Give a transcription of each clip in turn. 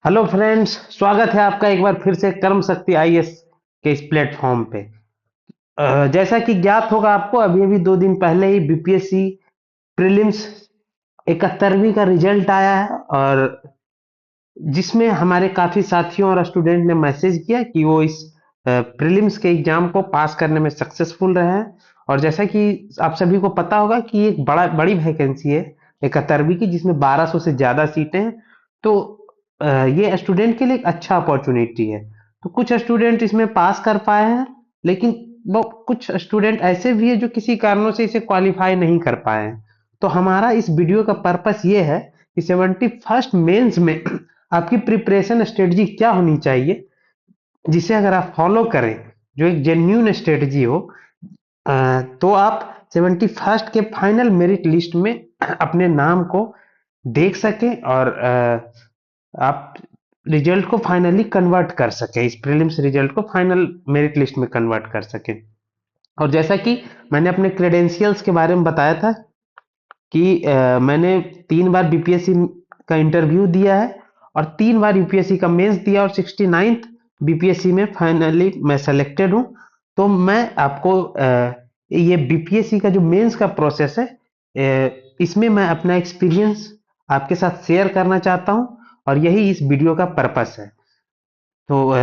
Hello friends, स्वागत है आपका एक बार फिर से कर्म शक्ति आईएएस के इस प्लेटफॉर्म पे। जैसा कि ज्ञात होगा आपको, अभी अभी 2 दिन पहले ही बीपीएससी प्रीलिम्स 71वीं का रिजल्ट आया है, और जिसमें हमारे काफी साथियों और स्टूडेंट ने मैसेज किया कि वो इस प्रीलिम्स के एग्जाम को पास करने में सक्सेसफुल रहे हैं। और जैसा कि आप सभी को पता होगा कि एक बड़ी वैकेंसी है 71वीं की, जिसमें 1200 से ज्यादा सीटें हैं। तो ये स्टूडेंट के लिए एक अच्छा अपॉर्चुनिटी है। तो कुछ स्टूडेंट इसमें पास कर पाए हैं, लेकिन वो कुछ स्टूडेंट ऐसे भी है जो किसी कारणों से इसे क्वालिफाई नहीं कर पाए हैं। तो हमारा इस वीडियो का पर्पस ये है कि 71st मेंस में आपकी प्रिपरेशन स्ट्रेटजी क्या होनी चाहिए, जिसे अगर आप फॉलो करें, जो एक जेन्यून स्ट्रेटजी हो, तो आप 71st के फाइनल मेरिट लिस्ट में अपने नाम को देख सकें, और आप रिजल्ट को फाइनली कन्वर्ट कर सकें, इस प्रीलिम्स रिजल्ट को फाइनल मेरिट लिस्ट में कन्वर्ट कर सकें। और जैसा कि मैंने अपने क्रेडेंशियल्स के बारे में बताया था कि मैंने 3 बार बीपीएससी का इंटरव्यू दिया है, और 3 बार यूपीएससी का मेंस दिया, और 69th बीपीएससी में फाइनली मैं सेलेक्टेड हूँ। तो मैं आपको ये बीपीएससी का जो मेंस का प्रोसेस है, इसमें मैं अपना एक्सपीरियंस आपके साथ शेयर करना चाहता हूँ, और यही इस वीडियो का पर्पस है। तो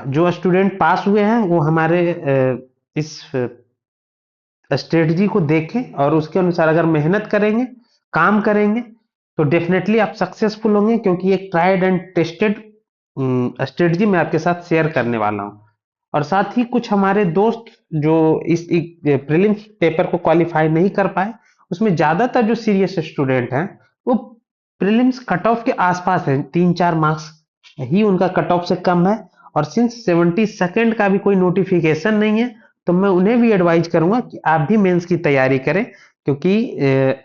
जो स्टूडेंट पास हुए हैं वो हमारे इस स्ट्रेटजी को देखें, और उसके अनुसार अगर मेहनत करेंगे, काम करेंगे, तो डेफिनेटली आप सक्सेसफुल होंगे, क्योंकि एक ट्राइड एंड टेस्टेड स्ट्रेटजी मैं आपके साथ शेयर करने वाला हूं। और साथ ही कुछ हमारे दोस्त जो इस प्रीलिम्स पेपर को क्वालिफाई नहीं कर पाए, उसमें ज्यादातर जो सीरियस स्टूडेंट हैं वो प्रीलिम्स कट ऑफ के आसपास है, 3-4 मार्क्स ही उनका कट ऑफ से कम है। और सिंस 72nd का भी कोई नोटिफिकेशन नहीं है, तो मैं उन्हें भी एडवाइज करूंगा कि आप भी मेंस की तैयारी करें, क्योंकि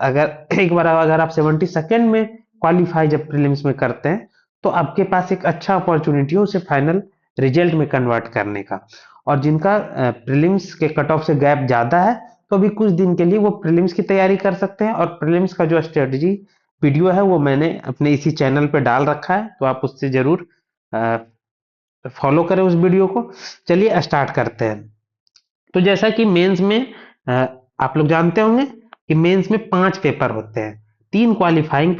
अगर एक बार अगर आप 72nd में क्वालिफाई जब प्रीलिम्स में करते हैं, तो आपके पास एक अच्छा अपॉर्चुनिटी हो उसे फाइनल रिजल्ट में कन्वर्ट करने का। और जिनका प्रीलिम्स के कट ऑफ से गैप ज्यादा है, तो अभी कुछ दिन के लिए वो प्रीलिम्स की तैयारी कर सकते हैं। और प्रीलिम्स का जो स्ट्रेटजी वीडियो है वो मैंने अपने इसी चैनल पे डाल रखा है, तो आप उससे जरूर फॉलो करें उस वीडियो को। चलिए स्टार्ट करते हैं। तो जैसा कि मेंस में आप लोग जानते होंगे कि मेंस में 5 पेपर होते हैं। 2 क्वालिफाइंग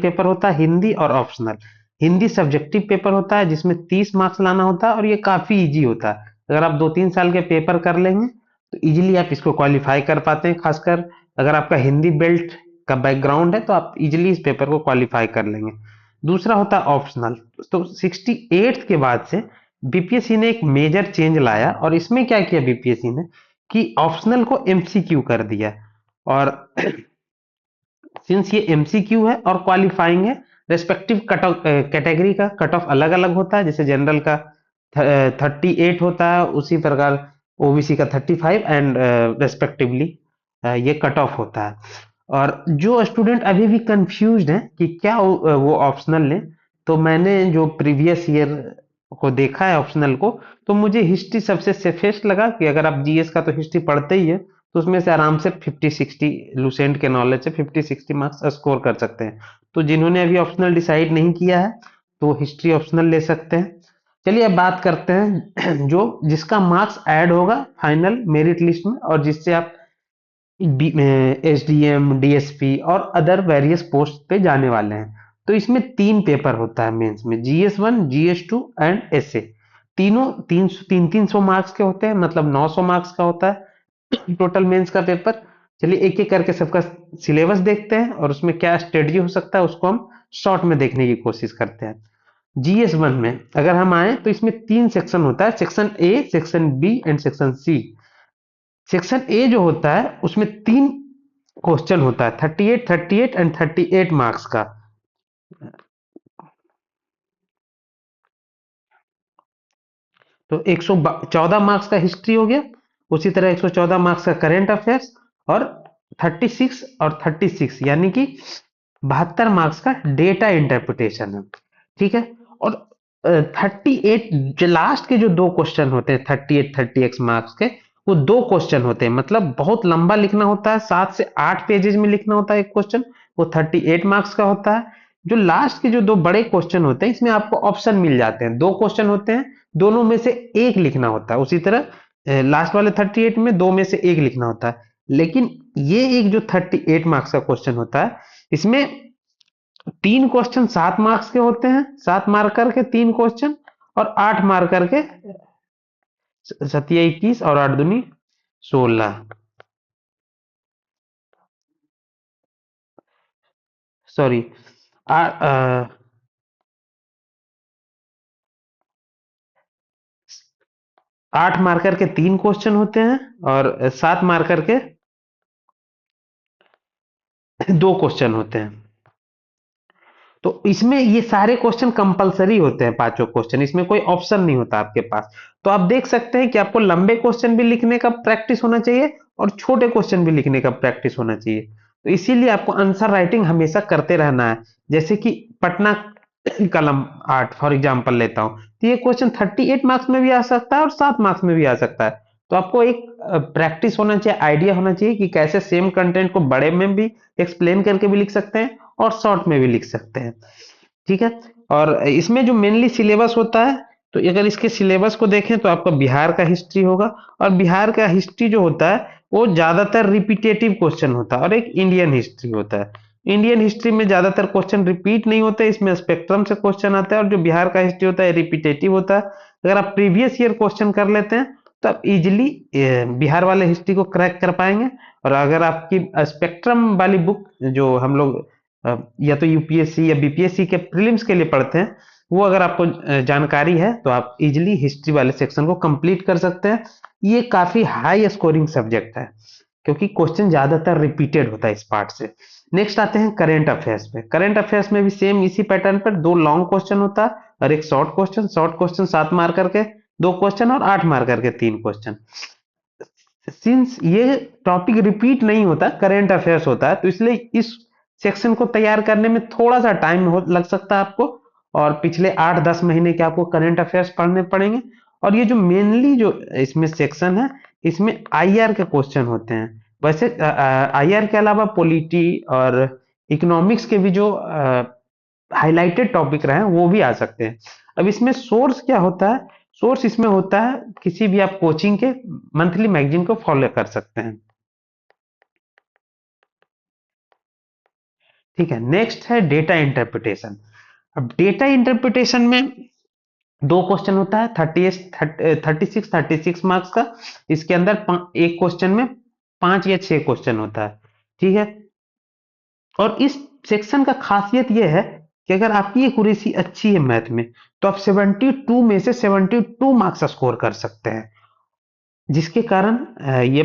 पेपर होता है, हिंदी और ऑप्शनल। हिंदी सब्जेक्टिव पेपर होता है, जिसमें 30 मार्क्स लाना होता है, और ये काफी इजी होता है। अगर आप 2-3 साल के पेपर कर लेंगे, तो इजीली आप इसको क्वालिफाई कर पाते हैं। खासकर अगर आपका हिंदी बेल्ट का बैकग्राउंड है, तो आप इजीली इस पेपर को क्वालिफाई कर लेंगे। दूसरा होता है ऑप्शनल। तो 68 के बाद से बीपीएससी ने एक मेजर चेंज लाया, और इसमें क्या किया बीपीएससी ने कि ऑप्शनल को एमसीक्यू कर दिया। और सिंस ये एमसीक्यू है और क्वालिफाइंग है, रेस्पेक्टिव कट ऑफ कैटेगरी का कट ऑफ अलग अलग होता है। जैसे जनरल का 38 होता है, उसी प्रकार ओबीसी का 35, एंड रेस्पेक्टिवली ये कट ऑफ होता है। और जो स्टूडेंट अभी भी कंफ्यूज्ड है कि क्या वो ऑप्शनल लें, तो मैंने जो प्रीवियस ईयर को देखा है ऑप्शनल को, तो मुझे हिस्ट्री सबसे सेफेस्ट लगा कि अगर आप जीएस का तो हिस्ट्री पढ़ते ही है, तो उसमें से आराम से 50-60 लुसेंट के नॉलेज से 50-60 मार्क्स स्कोर कर सकते हैं। तो जिन्होंने अभी ऑप्शनल डिसाइड नहीं किया है, तो हिस्ट्री ऑप्शनल ले सकते हैं। चलिए अब बात करते हैं जो जिसका मार्क्स ऐड होगा फाइनल मेरिट लिस्ट में, और जिससे आप एसडीएम, डीएसपी और अदर वेरियस पोस्ट पे जाने वाले हैं। तो इसमें 3 पेपर होता है मेंस में, जीएस 1, जीएस 2 एंड एसए। तीनों 300 मार्क्स के होते हैं, मतलब 900 मार्क्स का होता है टोटल मेंस का पेपर। चलिए एक एक करके सबका सिलेबस देखते हैं, और उसमें क्या स्ट्रेटजी हो सकता है उसको हम शॉर्ट में देखने की कोशिश करते हैं। जीएस 1 में अगर हम आए, तो इसमें 3 सेक्शन होता है, section A, section B and section C. Section A जो होता है उसमें 3 क्वेश्चन होता है, 38, 38 एंड 38 मार्क्स का। तो 114 मार्क्स का हिस्ट्री हो गया, उसी तरह 114 मार्क्स का करेंट अफेयर्स, और 36 और 36 यानी कि 72 मार्क्स का डेटा इंटरप्रिटेशन है। ठीक है। और 38 जो लास्ट के जो 2 क्वेश्चन होते हैं, 38 मार्क्स के, वो 2 क्वेश्चन होते हैं, मतलब बहुत लंबा लिखना होता है, 7 से 8 पेजेज में लिखना होता है एक क्वेश्चन। वो 38 मार्क्स का होता है। जो लास्ट के जो दो बड़े क्वेश्चन होते हैं इसमें आपको ऑप्शन मिल जाते हैं, दो क्वेश्चन होते हैं, दोनों में से एक लिखना होता है। उसी तरह लास्ट वाले 38 में दो में से एक लिखना होता है। लेकिन ये एक जो 38 मार्क्स का क्वेश्चन होता है, इसमें तीन क्वेश्चन 7 मार्क्स के होते हैं, 7 मार्कर के तीन क्वेश्चन, और 8 मार्कर के, सतिया 21 और 8 दूनी 16, सॉरी, 8 मार्कर के तीन क्वेश्चन होते हैं और 7 मार्कर के दो क्वेश्चन होते हैं। तो इसमें ये सारे क्वेश्चन कंपलसरी होते हैं, पांचों क्वेश्चन, इसमें कोई ऑप्शन नहीं होता आपके पास। तो आप देख सकते हैं कि आपको लंबे क्वेश्चन भी लिखने का प्रैक्टिस होना चाहिए और छोटे क्वेश्चन भी लिखने का प्रैक्टिस होना चाहिए। तो इसीलिए आपको आंसर राइटिंग हमेशा करते रहना है। जैसे कि पटना कलम 8 फॉर एग्जाम्पल लेता हूं, तो ये क्वेश्चन 38 मार्क्स में भी आ सकता है और 7 मार्क्स में भी आ सकता है। तो आपको एक प्रैक्टिस होना चाहिए, आइडिया होना चाहिए कि कैसे सेम कंटेंट को बड़े में भी एक्सप्लेन करके भी लिख सकते हैं और शॉर्ट में भी लिख सकते हैं। ठीक है। और इसमें जो मेनली सिलेबस होता है, तो अगर इसके सिलेबस को देखें तो आपका बिहार का हिस्ट्री होगा, और बिहार का हिस्ट्री जो होता है वो ज्यादातर रिपीटेटिव क्वेश्चन होता है, और एक इंडियन हिस्ट्री होता है। इंडियन हिस्ट्री में ज्यादातर क्वेश्चन रिपीट नहीं होते, इसमें स्पेक्ट्रम से क्वेश्चन आता है, और जो बिहार का हिस्ट्री होता है रिपीटेटिव होता है। अगर आप प्रीवियस ईयर क्वेश्चन कर लेते हैं तो आप इजिली बिहार वाले हिस्ट्री को क्रैक कर पाएंगे। और अगर आपकी स्पेक्ट्रम वाली बुक जो हम लोग या तो यूपीएससी या बीपीएससी के प्रीलिम्स के लिए पढ़ते हैं, वो अगर आपको जानकारी है तो आप इजिली हिस्ट्री वाले सेक्शन को कंप्लीट कर सकते हैं। ये काफी हाई स्कोरिंग सब्जेक्ट है क्योंकि क्वेश्चन ज्यादातर रिपीटेड होता है इस पार्ट से। नेक्स्ट आते हैं करंट अफेयर्स पे। करंट अफेयर्स में भी सेम इसी पैटर्न पर दो लॉन्ग क्वेश्चन होता है और एक short question. Short question 7 marker के दो क्वेश्चन और 8 मार्कर के तीन क्वेश्चन। सिंस ये टॉपिक रिपीट नहीं होता, करेंट अफेयर्स होता है, तो इसलिए इस सेक्शन को तैयार करने में थोड़ा सा टाइम लग सकता है आपको, और पिछले 8-10 महीने के आपको करंट अफेयर्स पढ़ने पड़ेंगे। और ये जो मेनली जो इसमें सेक्शन है, इसमें आईआर के क्वेश्चन होते हैं। वैसे आईआर के अलावा पॉलिटी और इकोनॉमिक्स के भी जो हाइलाइटेड टॉपिक रहे हैं वो भी आ सकते हैं। अब इसमें सोर्स क्या होता है? सोर्स इसमें होता है किसी भी आप कोचिंग के मंथली मैगजीन को फॉलो कर सकते हैं। ठीक है। नेक्स्ट है डेटा इंटरप्रिटेशन। अब डेटा इंटरप्रिटेशन में दो क्वेश्चन होता है, 36 मार्क्स का। इसके अंदर एक क्वेश्चन में 5 या 6 क्वेश्चन होता है। ठीक है। और इस सेक्शन का खासियत यह है कि अगर आपकी एक्यूरेसी अच्छी है मैथ में, तो आप 72 में से 72 मार्क्स स्कोर कर सकते हैं, जिसके कारण ये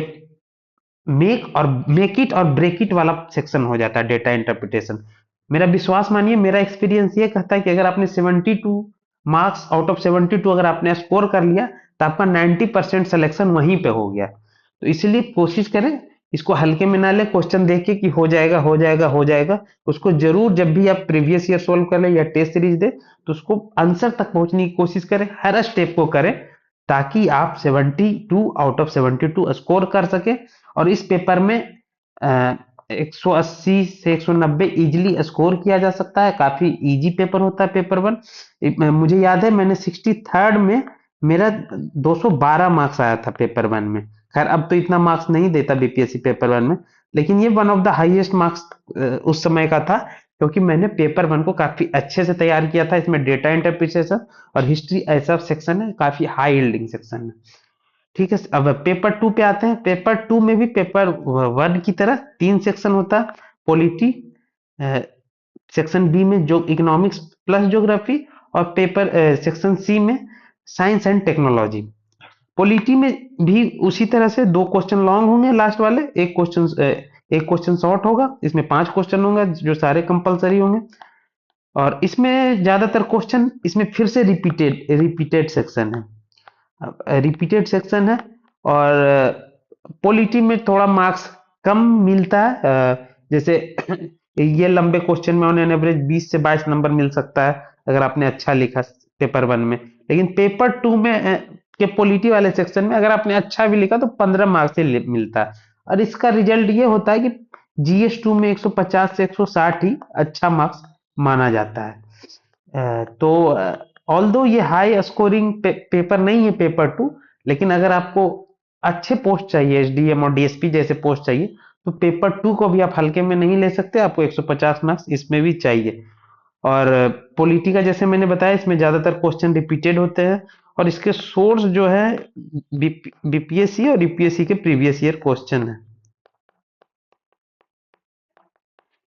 मेक इट और ब्रेक इट वाला सेक्शन हो जाता है डेटा इंटरप्रिटेशन। मेरा विश्वास मानिए, मेरा एक्सपीरियंस ये कहता है कि अगर आपने 72 मार्क्स आउट ऑफ 72 अगर आपने स्कोर कर लिया, तो आपका 90% सिलेक्शन वहीं पे हो गया। तो इसलिए कोशिश करें, इसको हल्के में ना ले, क्वेश्चन देख के कि हो जाएगा हो जाएगा हो जाएगा। उसको जरूर जब भी आप प्रीवियस ईयर सोल्व कर ले या टेस्ट सीरीज दे, तो उसको आंसर तक पहुंचने की कोशिश करें, हर स्टेप को करें, ताकि आप 72 आउट ऑफ 72 स्कोर कर सके। और इस पेपर में 180 से 190 इजिली स्कोर किया जा सकता है। काफी इजी पेपर होता है पेपर वन। मुझे याद है मैंने 63rd में मेरा 212 मार्क्स आया था पेपर वन में। खैर अब तो इतना मार्क्स नहीं देता बीपीएससी पेपर वन में, लेकिन ये one of the highest marks उस समय का था, क्योंकि मैंने पेपर वन को काफी अच्छे से तैयार किया था। इसमें डेटा इंटरप्रिटेशन और हिस्ट्री ऐसा सेक्शन है, काफी हाई यील्डिंग सेक्शन है। ठीक है। अब पेपर टू पे आते हैं। पेपर टू में भी पेपर वन की तरह 3 सेक्शन होता है। पॉलिटी, सेक्शन बी में जो इकोनॉमिक्स प्लस ज्योग्राफी, और पेपर सेक्शन सी में साइंस एंड टेक्नोलॉजी। पॉलिटी में भी उसी तरह से दो क्वेश्चन लॉन्ग होंगे लास्ट वाले, एक क्वेश्चन शॉर्ट होगा। इसमें 5 क्वेश्चन होंगे जो सारे कंपलसरी होंगे, और इसमें ज्यादातर क्वेश्चन इसमें फिर से रिपीटेड सेक्शन है, रिपीटेड सेक्शन है। और पॉलिटी में थोड़ा मार्क्स कम मिलता है, जैसे ये लंबे क्वेश्चन में ऑन एन एवरेज 20 से 22 नंबर मिल सकता है अगर आपने अच्छा लिखा पेपर वन में। लेकिन पेपर टू में के पॉलिटी वाले सेक्शन में अगर आपने अच्छा भी लिखा तो 15 मार्क्स से मिलता है। और इसका रिजल्ट ये होता है कि जीएस टू में 150 से 160 ही अच्छा मार्क्स माना जाता है। तो ऑल्दो ये हाई स्कोरिंग पेपर नहीं है पेपर टू, लेकिन अगर आपको अच्छे पोस्ट चाहिए, एसडीएम और डीएसपी जैसे पोस्ट चाहिए, तो पेपर टू को भी आप हल्के में नहीं ले सकते, आपको 150 मार्क्स इसमें भी चाहिए। और पॉलिटी का जैसे मैंने बताया, इसमें ज्यादातर क्वेश्चन रिपीटेड होते हैं, और इसके सोर्स जो है बीपीएससी और यूपीएससी के प्रीवियस ईयर क्वेश्चन है।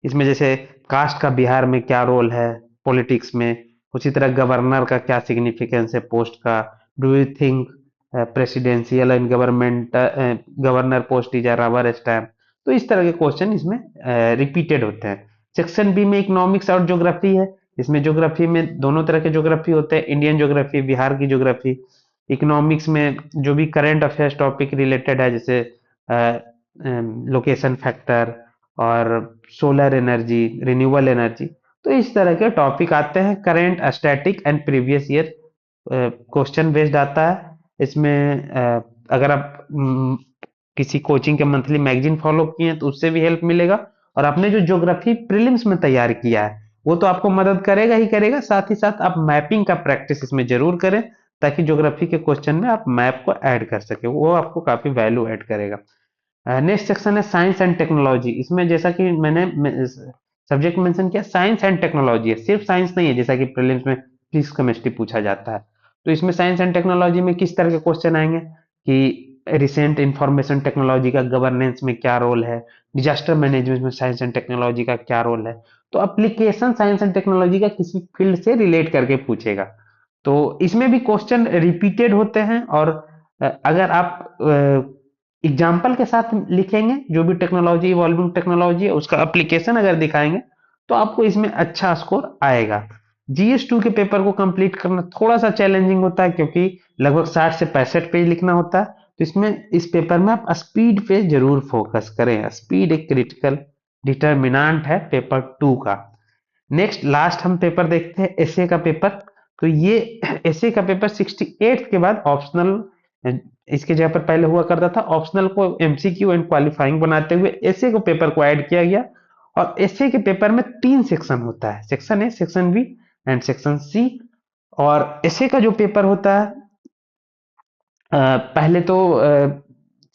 इसमें जैसे कास्ट का बिहार में क्या रोल है पॉलिटिक्स में, उसी तरह गवर्नर का क्या सिग्निफिकेंस है पोस्ट का, do you think presidential and government governor post is a rubber stamp. तो इस तरह के क्वेश्चन इसमें रिपीटेड होते हैं। सेक्शन बी में इकोनॉमिक्स और ज्योग्राफी है। इसमें ज्योग्राफी में दोनों तरह के ज्योग्राफी होते हैं, इंडियन ज्योग्राफी, बिहार की ज्योग्राफी। इकोनॉमिक्स में जो भी करंट अफेयर्स टॉपिक रिलेटेड है, जैसे लोकेशन फैक्टर और सोलर एनर्जी, रिन्यूएबल एनर्जी, तो इस तरह के टॉपिक आते हैं। Current, static and previous year question based आता है। इसमें अगर आप किसी कोचिंग के मंथली मैगजीन फॉलो किए हैं तो उससे भी हेल्प मिलेगा, और आपने जो ज्योग्राफी प्रीलिम्स में तैयार किया है वो तो आपको मदद करेगा ही करेगा, साथ ही साथ आप मैपिंग का प्रैक्टिस इसमें जरूर करें, ताकि ज्योग्राफी के क्वेश्चन में आप मैप को ऐड कर सके, वो आपको काफी वैल्यू ऐड करेगा। नेक्स्ट सेक्शन है साइंस एंड टेक्नोलॉजी। इसमें जैसा कि मैंने सब्जेक्ट मेंशन किया, साइंस एंड टेक्नोलॉजी है, सिर्फ साइंस नहीं है जैसा कि प्रीलिम्स में फिजिक्स केमिस्ट्री पूछा जाता है। तो इसमें साइंस एंड टेक्नोलॉजी में किस तरह के क्वेश्चन आएंगे कि रिसेंट इंफॉर्मेशन टेक्नोलॉजी का गवर्नेंस में क्या रोल है, डिजास्टर मैनेजमेंट में साइंस एंड टेक्नोलॉजी का क्या रोल है। तो एप्लीकेशन साइंस एंड टेक्नोलॉजी का किसी फील्ड से रिलेट करके पूछेगा। तो इसमें भी क्वेश्चन रिपीटेड होते हैं, और अगर आप एग्जाम्पल के साथ लिखेंगे, जो भी टेक्नोलॉजी, इवॉल्विंग टेक्नोलॉजी है उसका एप्लीकेशन अगर दिखाएंगे, तो आपको इसमें अच्छा स्कोर आएगा। जीएस 2 के पेपर को कंप्लीट करना थोड़ा सा चैलेंजिंग होता है, क्योंकि लगभग 60 से 65 पेज लिखना होता है। तो इसमें इस पेपर में आप स्पीड पे जरूर फोकस करें, स्पीड एक क्रिटिकल डिटर्मिनेंट है पेपर 2 का। नेक्स्ट लास्ट हम पेपर देखते हैं, एसए का पेपर। तो ये एसए का पेपर 68 के बाद ऑप्शनल, इसके जगह पर पहले हुआ करता था, ऑप्शनल को एमसीक्यू एंड क्वालिफाइंग बनाते हुए एसए को पेपर को ऐड किया गया। और एसए के पेपर में 3 सेक्शन होता है, section A, section B and section C. और एसए का जो पेपर होता है, पहले तो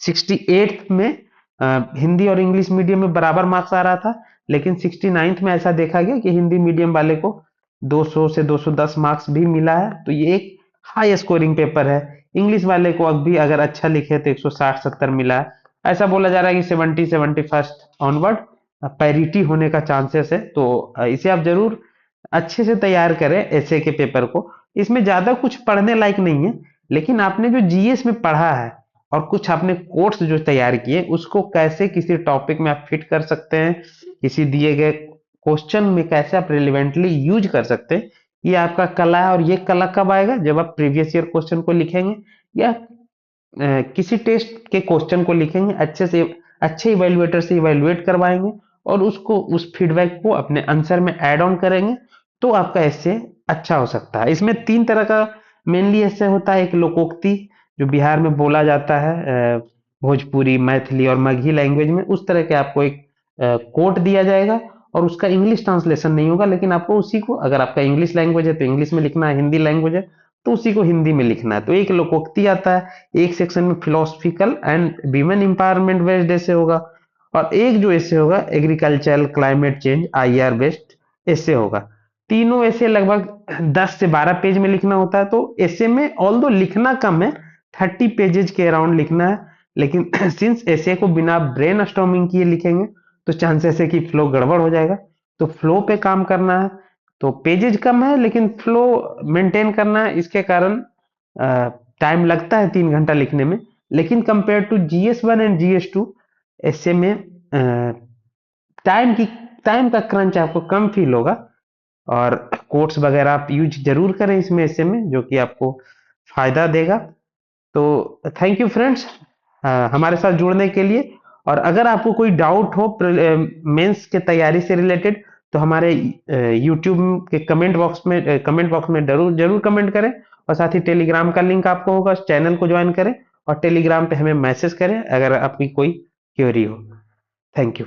68 में हिंदी और इंग्लिश मीडियम में बराबर मार्क्स आ रहा था, लेकिन 69 में ऐसा देखा गया कि हिंदी मीडियम वाले को 200 से 210 मार्क्स भी मिला है, तो ये एक हाई स्कोरिंग पेपर है। इंग्लिश वाले को अब भी अगर अच्छा लिखे तो 160-70 मिला है। ऐसा बोला जा रहा है कि 70-71 ऑनवर्ड पैरिटी होने का चांसेस है। तो इसे आप जरूर अच्छे से तैयार करें एसए के पेपर को। इसमें ज्यादा कुछ पढ़ने लायक नहीं है, लेकिन आपने जो जीएस में पढ़ा है और कुछ आपने कोर्स जो तैयार किए, उसको कैसे किसी टॉपिक में आप फिट कर सकते हैं, किसी दिए गए क्वेश्चन में कैसे आप रिलेवेंटली यूज कर सकते हैं, ये आपका कला है। और ये कला कब आएगा, जब आप प्रीवियस ईयर क्वेश्चन को लिखेंगे, या किसी टेस्ट के क्वेश्चन को लिखेंगे, अच्छे से अच्छे इवेल्युएटर से इवेल्युएट करवाएंगे, और उसको उस फीडबैक को अपने आंसर में ऐड ऑन करेंगे, तो आपका ऐसे अच्छा हो सकता है। इसमें 3 तरह का मेनली ऐसे होता है। एक लोकोक्ति, जो बिहार में बोला जाता है, भोजपुरी, मैथिली और मगही लैंग्वेज में, उस तरह के आपको एक कोट दिया जाएगा, और उसका इंग्लिश ट्रांसलेशन नहीं होगा, लेकिन आपको उसी को, अगर आपका इंग्लिश लैंग्वेज है तो इंग्लिश में लिखना है, हिंदी लैंग्वेज है तो उसी को हिंदी में लिखना है। तो एक लोकोक्ति आता है, एक सेक्शन में philosophical and women empowerment based ऐसे होगा, और एक जो ऐसे होगा agricultural climate change IR based ऐसे होगा। तीनों ऐसे लगभग 10 से 12 पेज में लिखना होता है। तो ऐसे में ऑल दो लिखना कम है, 30 पेजेज के अराउंड लिखना है, लेकिन सिंस ऐसे को बिना ब्रेन स्टॉर्मिंग किए लिखेंगे तो चांसेस है कि फ्लो गड़बड़ हो जाएगा। तो फ्लो पे काम करना है, तो पेजेज कम है लेकिन फ्लो मेंटेन करना है। इसके कारण टाइम लगता है 3 घंटा लिखने में, लेकिन compare to GS 1 and GS 2 ऐसे में टाइम की टाइम का क्रंच आपको कम फील होगा। और कोट्स वगैरह आप यूज जरूर करें इसमें ऐसे में, जो कि आपको फायदा देगा। तो थैंक यू फ्रेंड्स हमारे साथ जुड़ने के लिए। और अगर आपको कोई डाउट हो मेंस के तैयारी से रिलेटेड, तो हमारे यूट्यूब के कमेंट बॉक्स में जरूर जरूर कमेंट करें, और साथ ही टेलीग्राम का लिंक आपको होगा, उस चैनल को ज्वाइन करें और टेलीग्राम पे हमें मैसेज करें अगर आपकी कोई क्वेरी हो। Thank you.